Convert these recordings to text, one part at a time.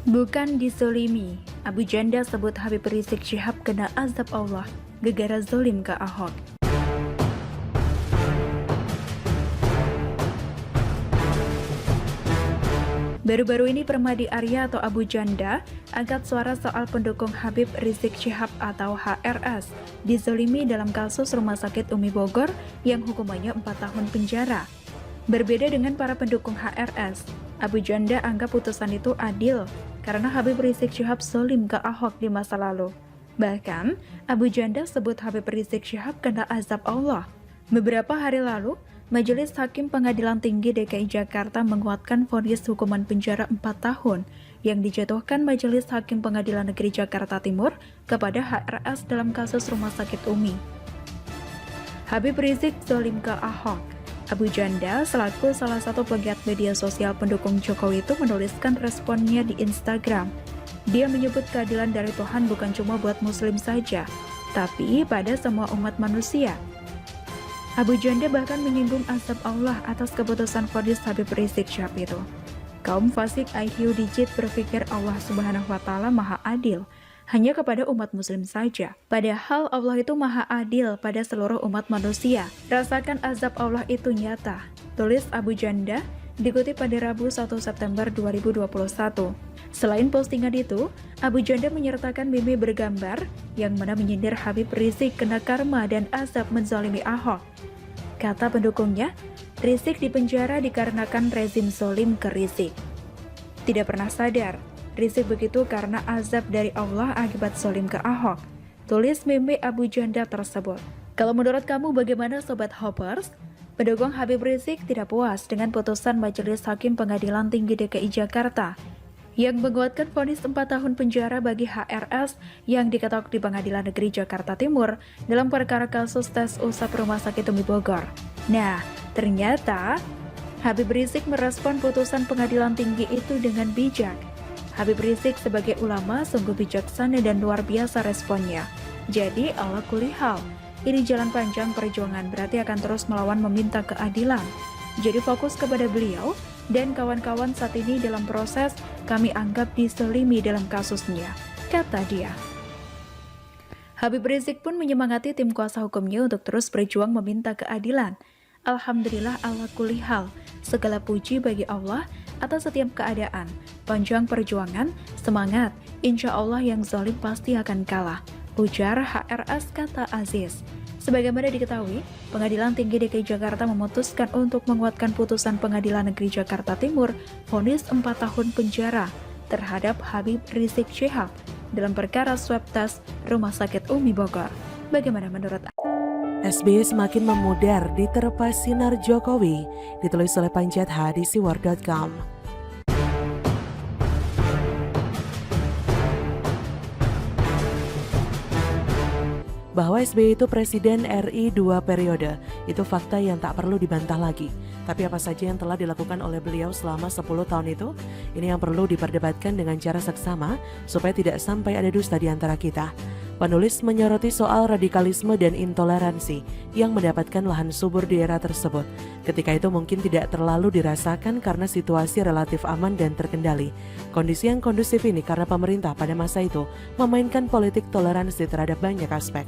Bukan dizolimi, Abu Janda sebut Habib Rizik Syihab kena azab Allah, gegara zolim ke Ahok. Baru-baru ini Permadi Arya atau Abu Janda angkat suara soal pendukung Habib Rizik Syihab atau HRS dizolimi dalam kasus Rumah Sakit Umi Bogor yang hukumannya 4 tahun penjara. Berbeda dengan para pendukung HRS, Abu Janda anggap putusan itu adil karena Habib Rizik Syihab zolim ke Ahok di masa lalu. Bahkan, Abu Janda sebut Habib Rizik Syihab kena azab Allah. Beberapa hari lalu, Majelis Hakim Pengadilan Tinggi DKI Jakarta menguatkan vonis hukuman penjara 4 tahun yang dijatuhkan Majelis Hakim Pengadilan Negeri Jakarta Timur kepada HRS dalam kasus Rumah Sakit Umi. Habib Rizik zolim ke Ahok. Abu Janda selaku salah satu pegiat media sosial pendukung Jokowi itu menuliskan responnya di Instagram. Dia menyebut keadilan dari Tuhan bukan cuma buat Muslim saja, tapi pada semua umat manusia. Abu Janda bahkan menyinggung azab Allah atas keputusan vonis Habib Rizik Syihab itu. Kaum fasik IQ digit berpikir Allah Subhanahu wa Ta'ala Maha Adil hanya kepada umat Muslim saja. Padahal Allah itu Maha Adil pada seluruh umat manusia. Rasakan azab Allah itu nyata. Tulis Abu Janda dikutip pada Rabu 1 September 2021. Selain postingan itu, Abu Janda menyertakan meme bergambar yang mana menyindir Habib Rizik kena karma dan azab menzalimi Ahok. Kata pendukungnya, Rizik dipenjara dikarenakan rezim zolim ke Rizik. Tidak pernah sadar, Rizik begitu karena azab dari Allah akibat zolim ke Ahok. Tulis meme Abu Janda tersebut. Kalau menurut kamu bagaimana Sobat Hoppers? Pendukung Habib Rizik tidak puas dengan putusan Majelis Hakim Pengadilan Tinggi DKI Jakarta yang menguatkan vonis 4 tahun penjara bagi HRS yang diketok di Pengadilan Negeri Jakarta Timur dalam perkara kasus tes usap Rumah Sakit Umi Bogor. Nah, ternyata Habib Rizik merespon putusan Pengadilan Tinggi itu dengan bijak. Habib Rizik sebagai ulama sungguh bijaksana dan luar biasa responnya. Jadi ala kulli hal, ini jalan panjang perjuangan berarti akan terus melawan meminta keadilan. Jadi fokus kepada beliau dan kawan-kawan saat ini dalam proses kami anggap dizolimi dalam kasusnya, kata dia. Habib Rizik pun menyemangati tim kuasa hukumnya untuk terus berjuang meminta keadilan. Alhamdulillah ala kulli hal, segala puji bagi Allah atas setiap keadaan. Panjang perjuangan, semangat, insya Allah yang zalim pasti akan kalah, ujar HRS kata Aziz. Sebagaimana diketahui, Pengadilan Tinggi DKI Jakarta memutuskan untuk menguatkan putusan Pengadilan Negeri Jakarta Timur vonis 4 tahun penjara terhadap Habib Rizik Syihab dalam perkara swab tes Rumah Sakit Umi Bogor. Bagaimana menurut Anda? SBY semakin memudar diterpa sinar Jokowi, ditulis oleh Panjat hadisiwar.com. Bahwa SBY itu Presiden RI 2 periode, itu fakta yang tak perlu dibantah lagi. Tapi apa saja yang telah dilakukan oleh beliau selama 10 tahun itu, ini yang perlu diperdebatkan dengan cara seksama supaya tidak sampai ada dusta di antara kita. Penulis menyoroti soal radikalisme dan intoleransi yang mendapatkan lahan subur di era tersebut. Ketika itu mungkin tidak terlalu dirasakan karena situasi relatif aman dan terkendali. Kondisi yang kondusif ini karena pemerintah pada masa itu memainkan politik toleransi terhadap banyak aspek.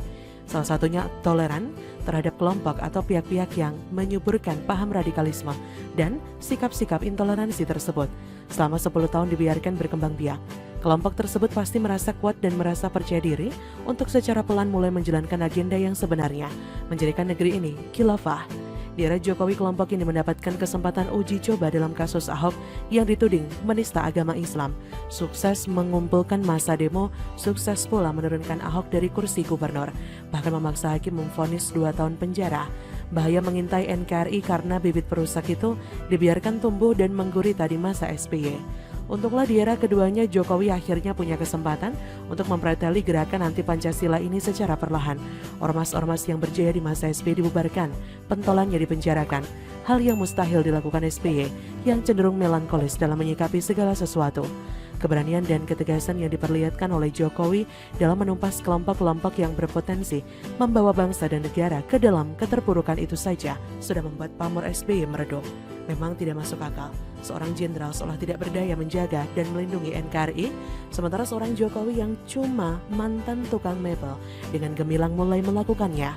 Salah satunya toleran terhadap kelompok atau pihak-pihak yang menyuburkan paham radikalisme dan sikap-sikap intoleransi tersebut. Selama 10 tahun dibiarkan berkembang biak. Kelompok tersebut pasti merasa kuat dan merasa percaya diri untuk secara pelan mulai menjalankan agenda yang sebenarnya, menjadikan negeri ini khilafah. Di era Jokowi, kelompok ini mendapatkan kesempatan uji coba dalam kasus Ahok yang dituding menista agama Islam. Sukses mengumpulkan massa demo, sukses pula menurunkan Ahok dari kursi gubernur, bahkan memaksa hakim memvonis 2 tahun penjara. Bahaya mengintai NKRI karena bibit perusak itu dibiarkan tumbuh dan menggurita di masa SBY. Untunglah di era keduanya Jokowi akhirnya punya kesempatan untuk mempreteli gerakan anti Pancasila ini secara perlahan. Ormas-ormas yang berjaya di masa SBY dibubarkan, pentolannya dipenjarakan. Hal yang mustahil dilakukan SBY yang cenderung melankolis dalam menyikapi segala sesuatu. keberanian dan ketegasan yang diperlihatkan oleh Jokowi dalam menumpas kelompok-kelompok yang berpotensi membawa bangsa dan negara ke dalam keterpurukan itu saja sudah membuat pamor SBY meredup. Memang tidak masuk akal, seorang jenderal seolah tidak berdaya menjaga dan melindungi NKRI, sementara seorang Jokowi yang cuma mantan tukang mebel dengan gemilang mulai melakukannya.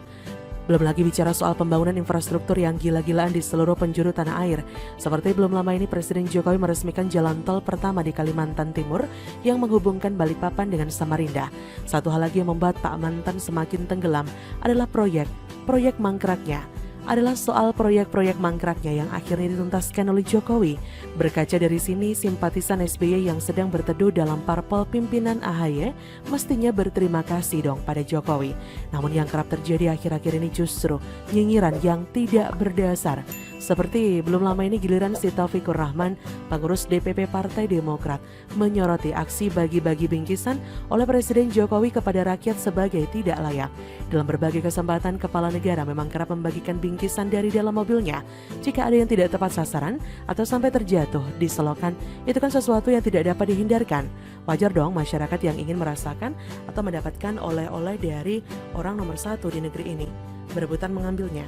Belum lagi bicara soal pembangunan infrastruktur yang gila-gilaan di seluruh penjuru tanah air. Seperti belum lama ini Presiden Jokowi meresmikan jalan tol pertama di Kalimantan Timur yang menghubungkan Balikpapan dengan Samarinda. Satu hal lagi yang membuat Pak Mantan semakin tenggelam adalah proyek mangkraknya. Adalah soal proyek-proyek mangkraknya yang akhirnya dituntaskan oleh Jokowi. Berkaca dari sini, simpatisan SBY yang sedang berteduh dalam parpol pimpinan AHY mestinya berterima kasih dong pada Jokowi. Namun yang kerap terjadi akhir-akhir ini justru nyinyiran yang tidak berdasar. Seperti belum lama ini giliran si Taufikur Rahman, pengurus DPP Partai Demokrat, menyoroti aksi bagi-bagi bingkisan oleh Presiden Jokowi kepada rakyat sebagai tidak layak. Dalam berbagai kesempatan, kepala negara memang kerap membagikan bingkisan dari dalam mobilnya. Jika ada yang tidak tepat sasaran atau sampai terjatuh di selokan, itu kan sesuatu yang tidak dapat dihindarkan. Wajar dong masyarakat yang ingin merasakan atau mendapatkan oleh-oleh dari orang nomor satu di negeri ini berebutan mengambilnya.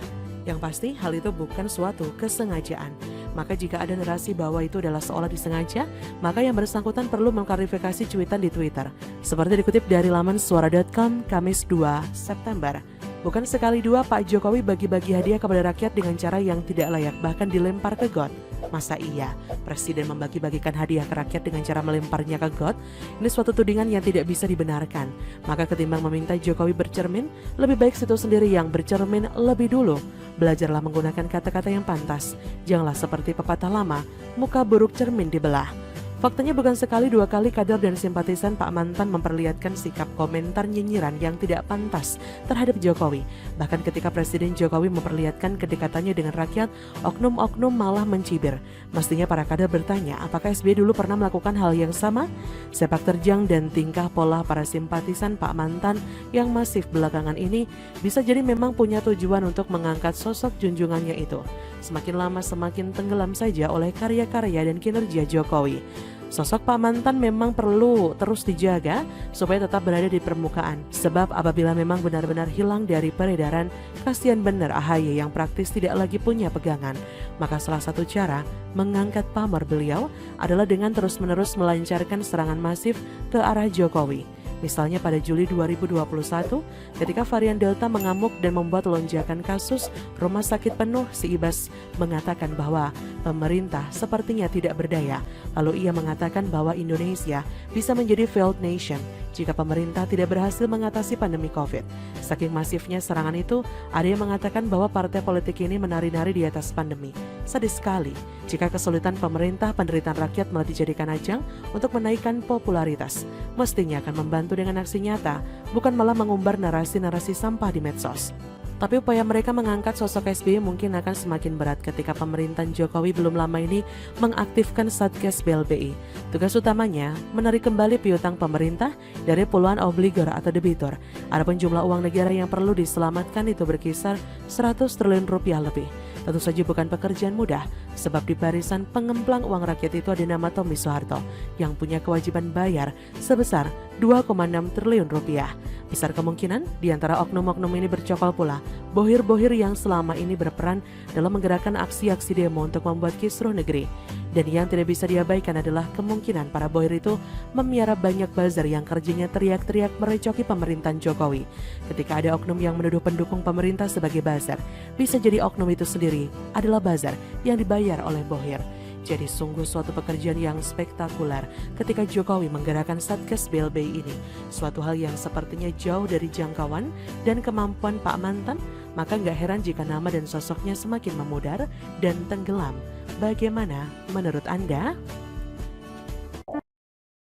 Yang pasti hal itu bukan suatu kesengajaan. Maka jika ada narasi bahwa itu adalah seolah disengaja, maka yang bersangkutan perlu mengklarifikasi cuitan di Twitter. Seperti dikutip dari laman suara.com Kamis 2 September. Bukan sekali dua Pak Jokowi bagi-bagi hadiah kepada rakyat dengan cara yang tidak layak, bahkan dilempar ke got. Masa iya Presiden membagi-bagikan hadiah ke rakyat dengan cara melemparnya ke got? Ini suatu tudingan yang tidak bisa dibenarkan. Maka ketimbang meminta Jokowi bercermin, lebih baik situ sendiri yang bercermin lebih dulu. Belajarlah menggunakan kata-kata yang pantas. Janganlah seperti pepatah lama, muka buruk cermin dibelah. Faktanya bukan sekali dua kali kader dan simpatisan Pak Mantan memperlihatkan sikap komentar nyinyiran yang tidak pantas terhadap Jokowi. Bahkan ketika Presiden Jokowi memperlihatkan kedekatannya dengan rakyat, oknum-oknum malah mencibir. Mestinya para kader bertanya, apakah SBY dulu pernah melakukan hal yang sama? Sepak terjang dan tingkah pola para simpatisan Pak Mantan yang masif belakangan ini bisa jadi memang punya tujuan untuk mengangkat sosok junjungannya itu. Semakin lama semakin tenggelam saja oleh karya-karya dan kinerja Jokowi. Sosok Pak Mantan memang perlu terus dijaga supaya tetap berada di permukaan. Sebab apabila memang benar-benar hilang dari peredaran, kasihan benar AHY yang praktis tidak lagi punya pegangan. Maka salah satu cara mengangkat pamor beliau adalah dengan terus-menerus melancarkan serangan masif ke arah Jokowi. Misalnya pada Juli 2021 ketika varian Delta mengamuk dan membuat lonjakan kasus, rumah sakit penuh, si Ibas mengatakan bahwa pemerintah sepertinya tidak berdaya. Lalu ia mengatakan bahwa Indonesia bisa menjadi failed nation jika pemerintah tidak berhasil mengatasi pandemi COVID. Saking masifnya serangan itu, ada yang mengatakan bahwa partai politik ini menari-nari di atas pandemi. Sadis sekali jika kesulitan pemerintah, penderitaan rakyat malah dijadikan ajang untuk menaikkan popularitas. Mestinya akan membantu dengan aksi nyata, bukan malah mengumbar narasi-narasi sampah di medsos. Tapi upaya mereka mengangkat sosok SBY mungkin akan semakin berat ketika pemerintahan Jokowi belum lama ini mengaktifkan Satgas BLBI. Tugas utamanya menarik kembali piutang pemerintah dari puluhan obligor atau debitur. Adapun jumlah uang negara yang perlu diselamatkan itu berkisar 100 triliun rupiah lebih. Tentu saja bukan pekerjaan mudah, sebab di barisan pengemplang uang rakyat itu ada nama Tommy Soeharto yang punya kewajiban bayar sebesar 2,6 triliun rupiah. Besar kemungkinan di antara oknum-oknum ini bercokol pula bohir-bohir yang selama ini berperan dalam menggerakkan aksi-aksi demo untuk membuat kisruh negeri. Dan yang tidak bisa diabaikan adalah kemungkinan para bohir itu memiara banyak buzzer yang kerjanya teriak-teriak merecoki pemerintahan Jokowi. Ketika ada oknum yang menuduh pendukung pemerintah sebagai buzzer, bisa jadi oknum itu sendiri adalah buzzer yang dibayar oleh bohir. Jadi sungguh suatu pekerjaan yang spektakuler ketika Jokowi menggerakkan Satgas BLBI ini. Suatu hal yang sepertinya jauh dari jangkauan dan kemampuan Pak Mantan, maka gak heran jika nama dan sosoknya semakin memudar dan tenggelam. Bagaimana menurut Anda?